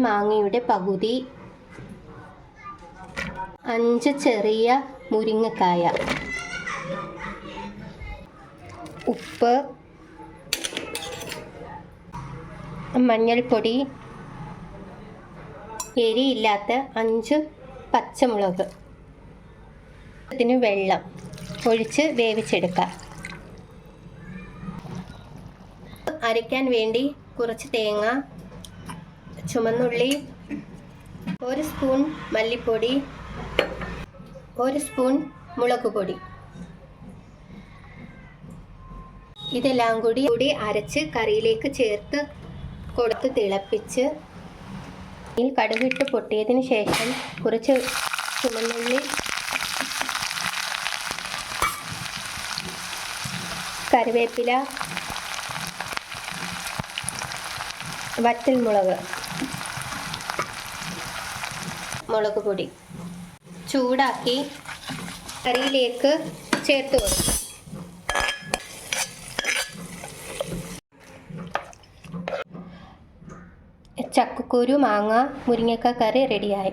മാങ്ങയുടെ പകുതി, 5 ചെറിയ മുരിങ്ങക്കായ, ഉപ്പ്, മഞ്ഞൾപ്പൊടി, എരിയില്ലാത്ത 5 പച്ചമുളക്, ഇതിന് വെള്ളം ഒഴിച്ച് വേവിച്ചെടുക്കുക. അരയ്ക്കാൻ വേണ്ടി കുറച്ച് തേങ്ങ, ചുവന്നുള്ളി, 1 സ്പൂൺ മല്ലിപ്പൊടി, 1 സ്പൂൺ മുളക് പൊടി, ഇതെല്ലാം കൂടി അരച്ച് കറിയിലേക്ക് ചേർത്ത് കൊടുത്ത് തിളപ്പിച്ച് കടുകിട്ട് പൊട്ടിയതിന് ശേഷം കുറച്ച് ചുവന്നുള്ളി, കറിവേപ്പില, വറ്റൽമുളക്, മുളക് പൊടി ചൂടാക്കി കറിയിലേക്ക് ചേർത്ത് കൊടുക്കും. ചക്കക്കുരു മാങ്ങ മുരിങ്ങക്കായ കറി റെഡിയായി.